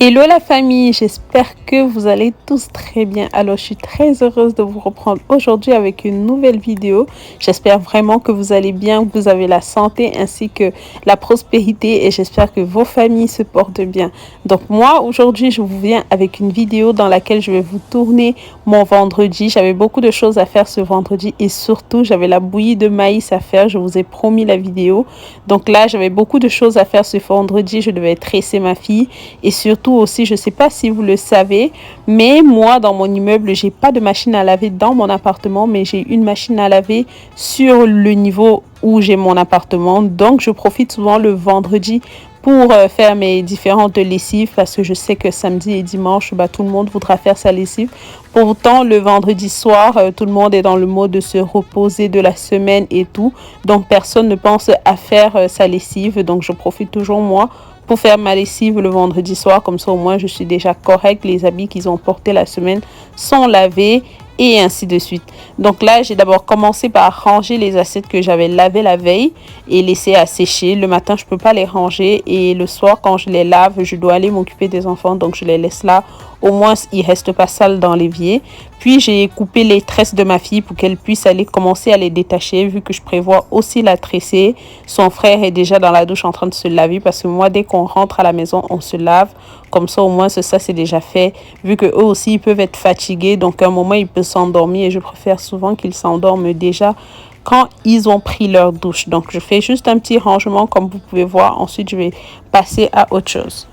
Hello la famille, j'espère que vous allez tous très bien. Alors je suis très heureuse de vous reprendre aujourd'hui avec une nouvelle vidéo. J'espère vraiment que vous allez bien, que vous avez la santé ainsi que la prospérité et j'espère que vos familles se portent bien. Donc moi aujourd'hui je vous viens avec une vidéo dans laquelle je vais vous tourner mon vendredi. J'avais beaucoup de choses à faire ce vendredi et surtout j'avais la bouillie de maïs à faire. Je vous ai promis la vidéo. Donc là j'avais beaucoup de choses à faire ce vendredi. Je devais tresser ma fille et surtout aussi, je ne sais pas si vous le savez, mais moi dans mon immeuble, j'ai pas de machine à laver dans mon appartement, mais j'ai une machine à laver sur le niveau où j'ai mon appartement. Donc je profite souvent le vendredi pour faire mes différentes lessives parce que je sais que samedi et dimanche, tout le monde voudra faire sa lessive. Pourtant, le vendredi soir, tout le monde est dans le mode de se reposer de la semaine et tout. Donc, personne ne pense à faire sa lessive. Donc, je profite toujours, moi, pour faire ma lessive le vendredi soir. Comme ça, au moins, je suis déjà correcte. Les habits qu'ils ont portés la semaine sont lavés et ainsi de suite. Donc là, j'ai d'abord commencé par ranger les assiettes que j'avais lavées la veille et laissées à sécher. Le matin, je ne peux pas les ranger et le soir, quand je les lave, je dois aller m'occuper des enfants. Donc, je les laisse là. Au moins, ils ne restent pas sales dans l'évier. Puis, j'ai coupé les tresses de ma fille pour qu'elle puisse aller commencer à les détacher vu que je prévois aussi la tresser. Son frère est déjà dans la douche en train de se laver parce que moi, dès qu'on rentre à la maison, on se lave. Comme ça, au moins, ça, c'est déjà fait. Vu que eux aussi, ils peuvent être fatigués. Donc, à un moment, ils peuvent s'endormir et je préfère souvent qu'ils s'endorment déjà quand ils ont pris leur douche. Donc, je fais juste un petit rangement comme vous pouvez voir. Ensuite, je vais passer à autre chose.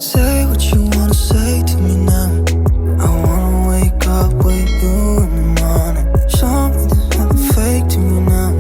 Say what you wanna say to me now. I wanna wake up with you in the morning. Show me there's nothing fake to me now.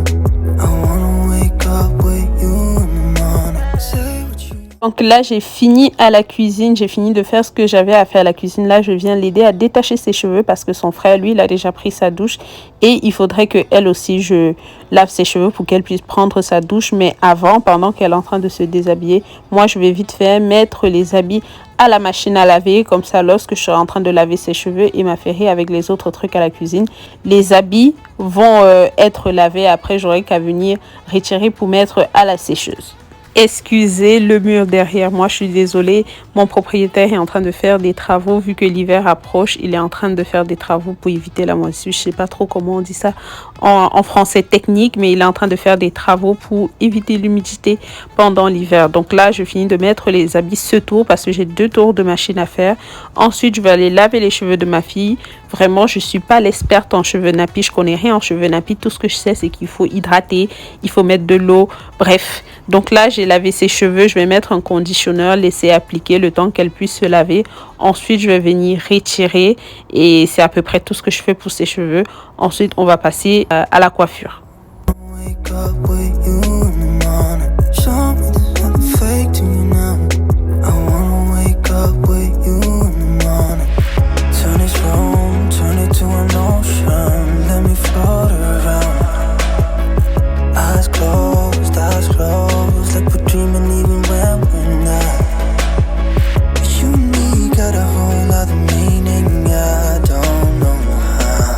I wanna wake up with you in the morning. Say what you... Donc là, j'ai fini à la cuisine. J'ai fini de faire ce que j'avais à faire à la cuisine. Là, je viens l'aider à détacher ses cheveux parce que son frère, lui, il a déjà pris sa douche. Et il faudrait que elle aussi, je lave ses cheveux pour qu'elle puisse prendre sa douche. Mais avant, pendant qu'elle est en train de se déshabiller, moi, je vais vite fait mettre les habits à la machine à laver. Comme ça, lorsque je serai en train de laver ses cheveux et m'affairer avec les autres trucs à la cuisine, les habits vont être lavés. Après, j'aurai qu'à venir retirer pour mettre à la sécheuse. Excusez le mur derrière moi, je suis désolée. Mon propriétaire est en train de faire des travaux vu que l'hiver approche. Il est en train de faire des travaux pour éviter la moisissure. Je ne sais pas trop comment on dit ça en français technique, mais il est en train de faire des travaux pour éviter l'humidité pendant l'hiver. Donc là, je finis de mettre les habits ce tour parce que j'ai 2 tours de machine à faire. Ensuite, je vais aller laver les cheveux de ma fille. Vraiment, je ne suis pas l'experte en cheveux nappis. Je ne connais rien en cheveux nappis. Tout ce que je sais, c'est qu'il faut hydrater, il faut mettre de l'eau. Bref, donc là, j'ai lavé ses cheveux. Je vais mettre un conditionneur, laisser appliquer le temps qu'elle puisse se laver. Ensuite, je vais venir retirer et c'est à peu près tout ce que je fais pour ses cheveux. Ensuite, on va passer à la coiffure. Wake up with you in the morning. Show me there's nothing fake to me now. I wanna wake up with you in the morning. Turn this room, turn it to an ocean. Let me float around. Eyes closed, like we're dreaming even when we're not. You and me got a whole other meaning, I don't know how.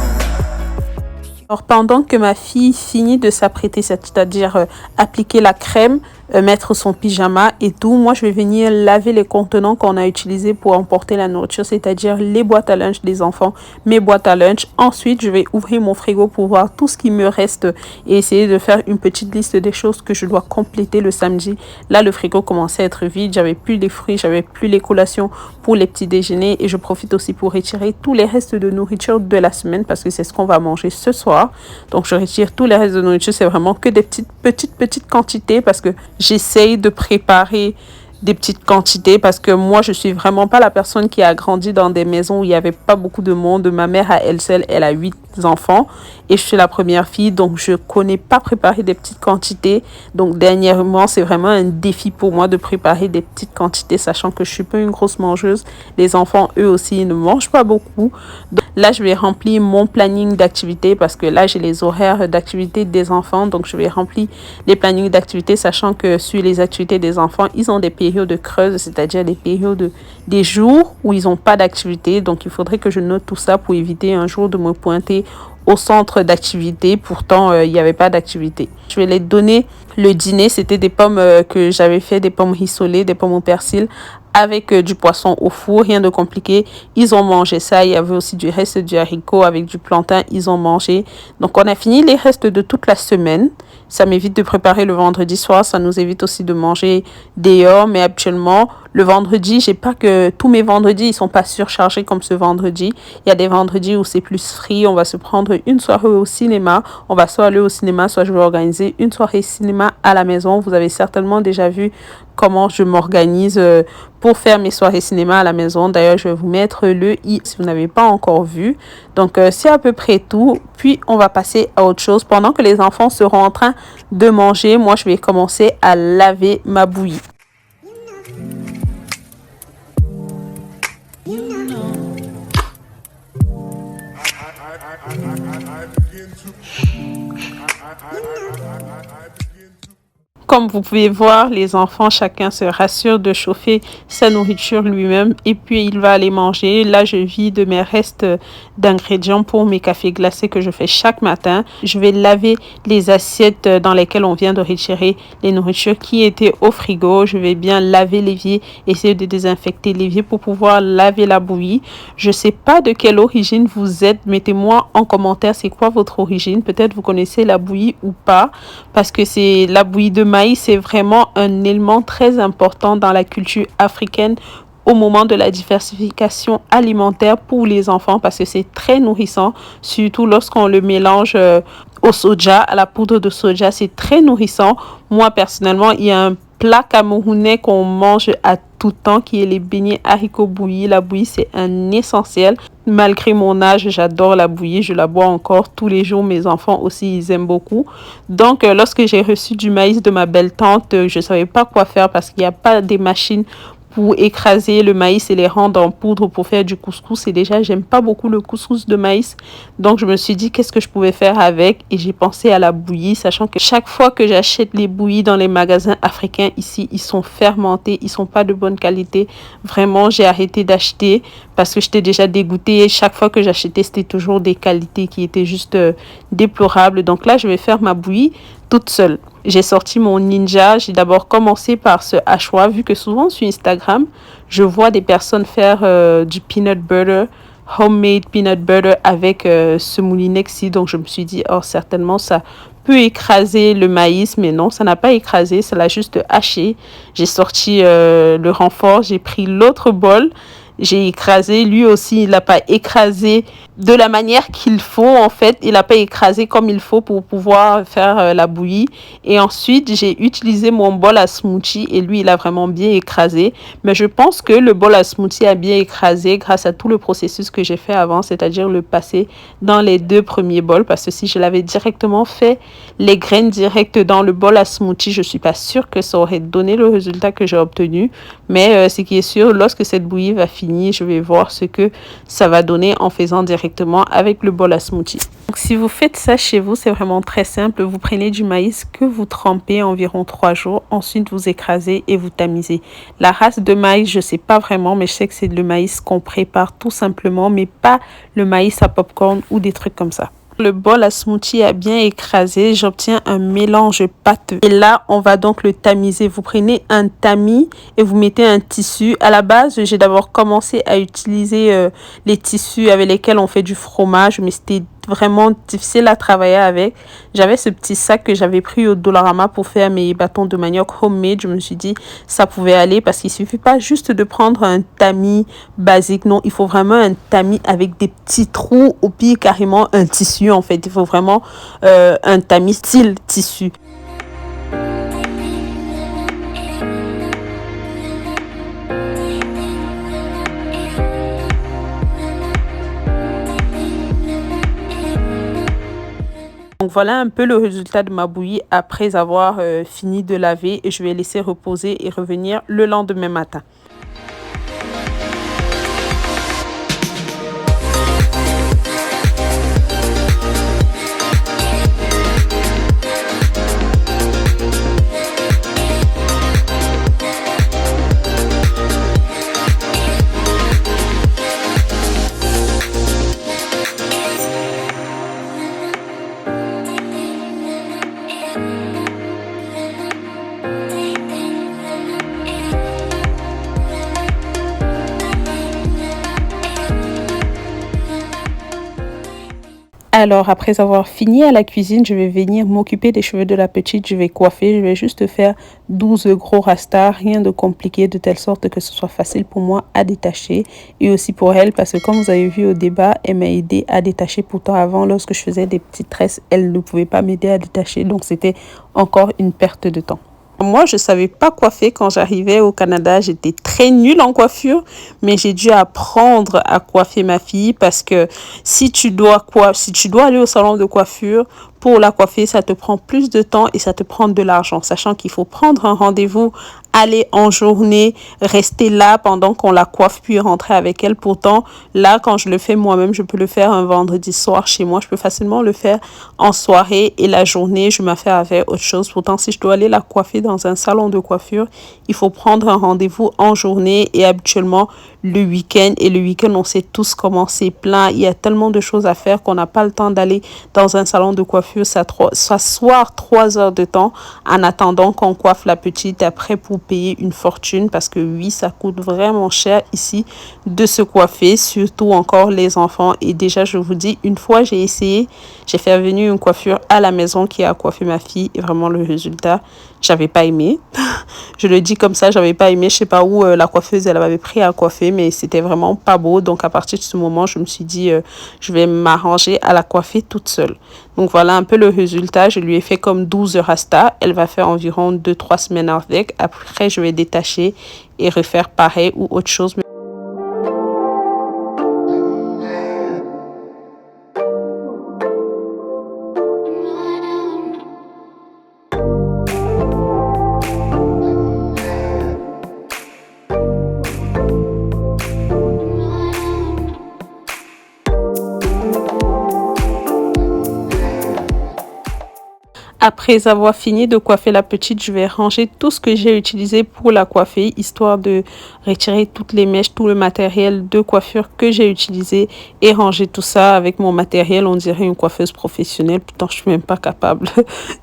Alors, pendant que ma fille finit de s'apprêter, c'est-à-dire appliquer la crème, mettre son pyjama et tout, moi je vais venir laver les contenants qu'on a utilisés pour emporter la nourriture, c'est-à-dire les boîtes à lunch des enfants, mes boîtes à lunch. Ensuite, je vais ouvrir mon frigo pour voir tout ce qui me reste et essayer de faire une petite liste des choses que je dois compléter le samedi. Là, le frigo commençait à être vide, j'avais plus les fruits, j'avais plus les collations pour les petits déjeuners et je profite aussi pour retirer tous les restes de nourriture de la semaine parce que c'est ce qu'on va manger ce soir. Donc, je retire tous les restes de nourriture, c'est vraiment que des petites quantités parce que j'essaye de préparer des petites quantités parce que moi, je suis vraiment pas la personne qui a grandi dans des maisons où il n'y avait pas beaucoup de monde. Ma mère, à elle seule, elle a 8 enfants et je suis la première fille, donc je connais pas préparer des petites quantités. Donc, dernièrement, c'est vraiment un défi pour moi de préparer des petites quantités, sachant que je suis pas une grosse mangeuse. Les enfants, eux aussi, ils ne mangent pas beaucoup. Donc, là, je vais remplir mon planning d'activités parce que là, j'ai les horaires d'activités des enfants. Donc, je vais remplir les plannings d'activités, sachant que sur les activités des enfants, ils ont des PJ périodes creuses, c'est-à-dire les périodes des jours où ils n'ont pas d'activité. Donc, il faudrait que je note tout ça pour éviter un jour de me pointer au centre d'activité. Pourtant, il n'y avait pas d'activité. Je vais les donner le dîner. C'était des pommes que j'avais fait, des pommes rissolées, des pommes au persil avec du poisson au four, rien de compliqué. Ils ont mangé ça. Il y avait aussi du reste du haricot avec du plantain. Ils ont mangé. Donc, on a fini les restes de toute la semaine. Ça m'évite de préparer le vendredi soir. Ça nous évite aussi de manger dehors. Mais actuellement, le vendredi, j'ai pas que tous mes vendredis, ils sont pas surchargés comme ce vendredi. Il y a des vendredis où c'est plus free. On va se prendre une soirée au cinéma. On va soit aller au cinéma, soit je vais organiser une soirée cinéma à la maison. Vous avez certainement déjà vu comment je m'organise pour faire mes soirées cinéma à la maison. D'ailleurs, je vais vous mettre le i si vous n'avez pas encore vu. Donc, c'est à peu près tout. Puis, on va passer à autre chose. Pendant que les enfants seront en train de manger, moi, je vais commencer à laver ma bouillie. Comme vous pouvez voir, les enfants, chacun se rassure de chauffer sa nourriture lui-même et puis il va aller manger. Là, je vide mes restes d'ingrédients pour mes cafés glacés que je fais chaque matin. Je vais laver les assiettes dans lesquelles on vient de retirer les nourritures qui étaient au frigo. Je vais bien laver l'évier, essayer de désinfecter l'évier pour pouvoir laver la bouillie. Je ne sais pas de quelle origine vous êtes. Mettez-moi en commentaire c'est quoi votre origine. Peut-être vous connaissez la bouillie ou pas, parce que c'est la bouillie de maïs, c'est vraiment un élément très important dans la culture africaine au moment de la diversification alimentaire pour les enfants, parce que c'est très nourrissant, surtout lorsqu'on le mélange au soja, à la poudre de soja. C'est très nourrissant. Moi, personnellement, il y a un plat camerounais qu'on mange à tout temps qui est les beignets haricots bouillis. La bouillie, c'est un essentiel. Malgré mon âge, j'adore la bouillie. Je la bois encore tous les jours. Mes enfants aussi, ils aiment beaucoup. Donc, lorsque j'ai reçu du maïs de ma belle-tante, je ne savais pas quoi faire parce qu'il n'y a pas des machines pour écraser le maïs et les rendre en poudre pour faire du couscous. Et déjà, j'aime pas beaucoup le couscous de maïs. Donc, je me suis dit, qu'est-ce que je pouvais faire avec? Et j'ai pensé à la bouillie, sachant que chaque fois que j'achète les bouillies dans les magasins africains ici, ils sont fermentés, ils sont pas de bonne qualité. Vraiment, j'ai arrêté d'acheter parce que j'étais déjà dégoûtée. Et chaque fois que j'achetais, c'était toujours des qualités qui étaient juste déplorables. Donc là, je vais faire ma bouillie toute seule. J'ai sorti mon Ninja. J'ai d'abord commencé par ce hachoir, vu que souvent sur Instagram, je vois des personnes faire du peanut butter, homemade peanut butter avec ce moulinex-ci. Donc, je me suis dit, oh, certainement, ça peut écraser le maïs. Mais non, ça n'a pas écrasé, ça l'a juste haché. J'ai sorti le renfort, j'ai pris l'autre bol. J'ai écrasé, lui aussi, il n'a pas écrasé de la manière qu'il faut, en fait. Il n'a pas écrasé comme il faut pour pouvoir faire la bouillie. Et ensuite, j'ai utilisé mon bol à smoothie et lui, il a vraiment bien écrasé. Mais je pense que le bol à smoothie a bien écrasé grâce à tout le processus que j'ai fait avant, c'est-à-dire le passer dans les 2 premiers bols. Parce que si je l'avais directement fait, les graines directes dans le bol à smoothie, je ne suis pas sûre que ça aurait donné le résultat que j'ai obtenu. Mais ce qui est sûr, lorsque cette bouillie va finir, je vais voir ce que ça va donner en faisant directement avec le bol à smoothie. Donc, si vous faites ça chez vous, c'est vraiment très simple. Vous prenez du maïs que vous trempez environ 3 jours. Ensuite, vous écrasez et vous tamisez. La race de maïs, je ne sais pas vraiment, mais je sais que c'est le maïs qu'on prépare tout simplement, mais pas le maïs à popcorn ou des trucs comme ça. Le bol à smoothie a bien écrasé, j'obtiens un mélange pâteux. Et là, on va donc le tamiser. Vous prenez un tamis et vous mettez un tissu. À la base, j'ai d'abord commencé à utiliser les tissus avec lesquels on fait du fromage, mais c'était vraiment difficile à travailler avec. J'avais ce petit sac que j'avais pris au Dollarama pour faire mes bâtons de manioc homemade. Je me suis dit ça pouvait aller parce qu'il suffit pas juste de prendre un tamis basique. Non, il faut vraiment un tamis avec des petits trous, au pire carrément un tissu en fait. Il faut vraiment un tamis style tissu. Donc voilà un peu le résultat de ma bouillie après avoir fini de laver, et je vais laisser reposer et revenir le lendemain matin. Alors, après avoir fini à la cuisine, je vais venir m'occuper des cheveux de la petite. Je vais coiffer. Je vais juste faire 12 gros rastas, rien de compliqué, de telle sorte que ce soit facile pour moi à détacher. Et aussi pour elle, parce que comme vous avez vu au débat, elle m'a aidé à détacher. Pourtant, avant, lorsque je faisais des petites tresses, elle ne pouvait pas m'aider à détacher. Donc, c'était encore une perte de temps. Moi, je savais pas coiffer quand j'arrivais au Canada. J'étais très nulle en coiffure, mais j'ai dû apprendre à coiffer ma fille parce que si tu dois aller au salon de coiffure pour la coiffer, ça te prend plus de temps et ça te prend de l'argent, sachant qu'il faut prendre un rendez-vous, aller en journée, rester là pendant qu'on la coiffe puis rentrer avec elle. Pourtant, là, quand je le fais moi-même, je peux le faire un vendredi soir chez moi. Je peux facilement le faire en soirée et la journée, je m'affaire avec autre chose. Pourtant, si je dois aller la coiffer dans un salon de coiffure, il faut prendre un rendez-vous en journée et habituellement le week-end. Et le week-end, on sait tous comment c'est plein. Il y a tellement de choses à faire qu'on n'a pas le temps d'aller dans un salon de coiffure, s'asseoir 3 heures de temps en attendant qu'on coiffe la petite après pour payer une fortune parce que oui, ça coûte vraiment cher ici de se coiffer, surtout encore les enfants. Et déjà, je vous dis, une fois j'ai essayé, j'ai fait venir une coiffure à la maison qui a coiffé ma fille et vraiment le résultat, j'avais pas aimé. Je le dis comme ça, j'avais pas aimé. Je sais pas où la coiffeuse elle m'avait pris à coiffer, mais c'était vraiment pas beau. Donc à partir de ce moment, je me suis dit je vais m'arranger à la coiffer toute seule. Donc voilà un peu le résultat. Je lui ai fait comme 12 rastas. Elle va faire environ 2-3 semaines avec. Après, je vais détacher et refaire pareil ou autre chose. Après avoir fini de coiffer la petite, je vais ranger tout ce que j'ai utilisé pour la coiffer, histoire de retirer toutes les mèches, tout le matériel de coiffure que j'ai utilisé et ranger tout ça avec mon matériel. On dirait une coiffeuse professionnelle, pourtant je suis même pas capable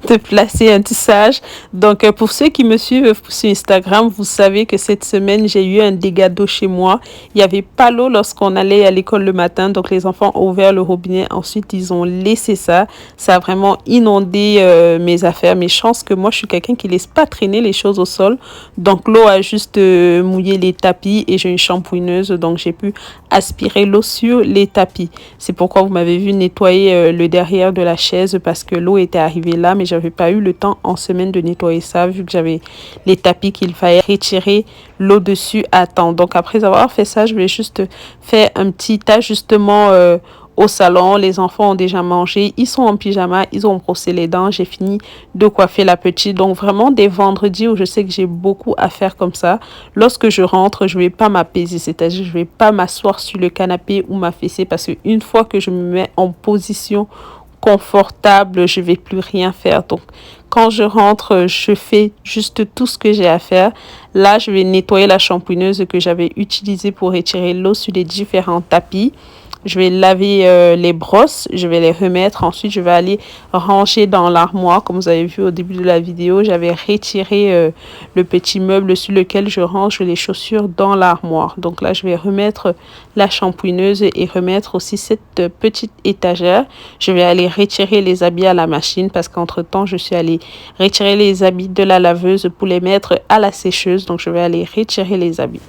de placer un tissage. Donc pour ceux qui me suivent sur Instagram, vous savez que cette semaine, j'ai eu un dégât d'eau chez moi. Il n'y avait pas l'eau lorsqu'on allait à l'école le matin, donc les enfants ont ouvert le robinet. Ensuite, ils ont laissé ça. Ça a vraiment inondé mes affaires, mes chances que moi je suis quelqu'un qui laisse pas traîner les choses au sol, donc l'eau a juste mouillé les tapis et j'ai une shampooineuse, donc j'ai pu aspirer l'eau sur les tapis. C'est pourquoi vous m'avez vu nettoyer le derrière de la chaise parce que l'eau était arrivée là, mais j'avais pas eu le temps en semaine de nettoyer ça vu que j'avais les tapis qu'il fallait retirer l'eau dessus à temps. Donc après avoir fait ça, je vais juste faire un petit ajustement au salon. Les enfants ont déjà mangé, ils sont en pyjama, ils ont brossé les dents, j'ai fini de coiffer la petite. Donc vraiment des vendredis où je sais que j'ai beaucoup à faire comme ça. Lorsque je rentre, je vais pas m'apaiser, c'est-à-dire je vais pas m'asseoir sur le canapé ou m'affaisser parce que une fois que je me mets en position confortable, je vais plus rien faire. Donc quand je rentre, je fais juste tout ce que j'ai à faire. Là, je vais nettoyer la shampooineuse que j'avais utilisée pour retirer l'eau sur les différents tapis. Je vais laver les brosses, je vais les remettre. Ensuite, je vais aller ranger dans l'armoire. Comme vous avez vu au début de la vidéo, j'avais retiré le petit meuble sur lequel je range les chaussures dans l'armoire. Donc là, je vais remettre la shampooineuse et remettre aussi cette petite étagère. Je vais aller retirer les habits à la machine parce qu'entre-temps, je suis allée retirer les habits de la laveuse pour les mettre à la sécheuse. Donc, je vais aller retirer les habits.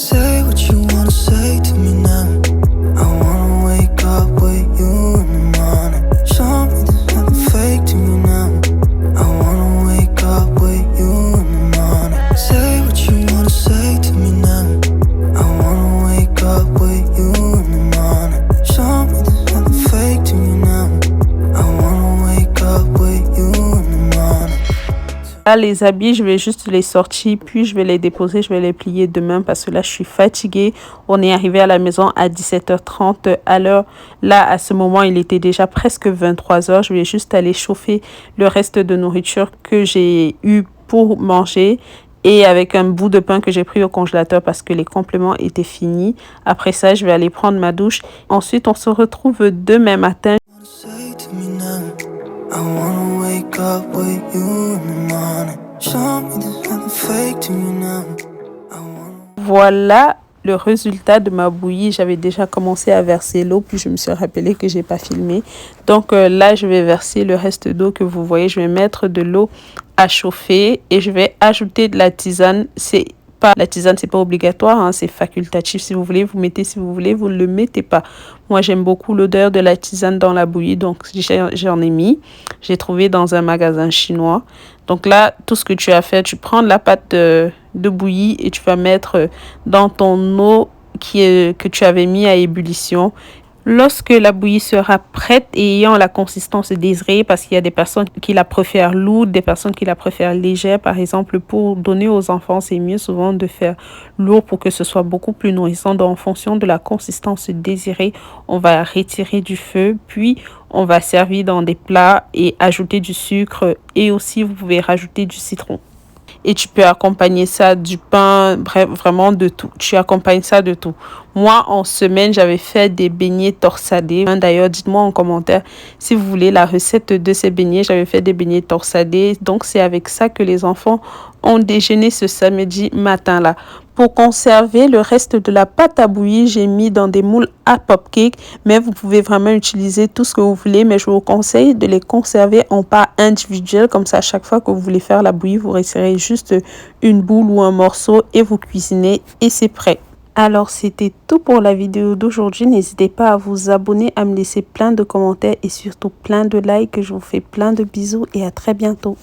Say what you wanna say to me now. I wanna wake up with you in the morning. Show me there's nothing fake to me now. I wanna wake up with you in the morning. Say what you wanna say to me now. I wanna wake up with you in the morning. Show me there's nothing fake to me now. I wanna wake up with you in the morning. Là, les habits, je vais juste les sortir, puis je vais les déposer, je vais les plier demain parce que là, je suis fatiguée. On est arrivé à la maison à 17h30 à l'heure. Là, à ce moment, il était déjà presque 23h. Je vais juste aller chauffer le reste de nourriture que j'ai eu pour manger et avec un bout de pain que j'ai pris au congélateur parce que les compléments étaient finis. Après ça, je vais aller prendre ma douche. Ensuite, on se retrouve demain matin. I wanna wake up with you in the morning. Show me there's nothing fake to me now. Voilà le résultat de ma bouillie. J'avais déjà commencé à verser l'eau, puis je me suis rappelé que j'ai pas filmé. Donc là, je vais verser le reste d'eau que vous voyez. Je vais mettre de l'eau à chauffer et je vais ajouter de la tisane. La tisane, c'est pas obligatoire, hein, c'est facultatif. Si vous voulez, vous mettez. Si vous voulez, vous ne le mettez pas. Moi, j'aime beaucoup l'odeur de la tisane dans la bouillie, donc j'en ai mis. J'ai trouvé dans un magasin chinois. Donc là, tout ce que tu as fait, tu prends la pâte de bouillie et tu vas mettre dans ton eau que tu avais mis à ébullition. Lorsque la bouillie sera prête et ayant la consistance désirée, parce qu'il y a des personnes qui la préfèrent lourde, des personnes qui la préfèrent légère, par exemple, pour donner aux enfants, c'est mieux souvent de faire lourd pour que ce soit beaucoup plus nourrissant. Donc, en fonction de la consistance désirée, on va retirer du feu, puis on va servir dans des plats et ajouter du sucre et aussi vous pouvez rajouter du citron. Et tu peux accompagner ça du pain, bref, vraiment de tout. Tu accompagnes ça de tout. Moi, en semaine, j'avais fait des beignets torsadés. D'ailleurs, dites-moi en commentaire si vous voulez la recette de ces beignets. J'avais fait des beignets torsadés. Donc, c'est avec ça que les enfants ont déjeuné ce samedi matin-là. Pour conserver le reste de la pâte à bouillir, j'ai mis dans des moules à popcake. Mais vous pouvez vraiment utiliser tout ce que vous voulez. Mais je vous conseille de les conserver en parts individuelles. Comme ça, à chaque fois que vous voulez faire la bouillie, vous resserrez juste une boule ou un morceau et vous cuisinez et c'est prêt. Alors, c'était tout pour la vidéo d'aujourd'hui. N'hésitez pas à vous abonner, à me laisser plein de commentaires et surtout plein de likes. Je vous fais plein de bisous et à très bientôt.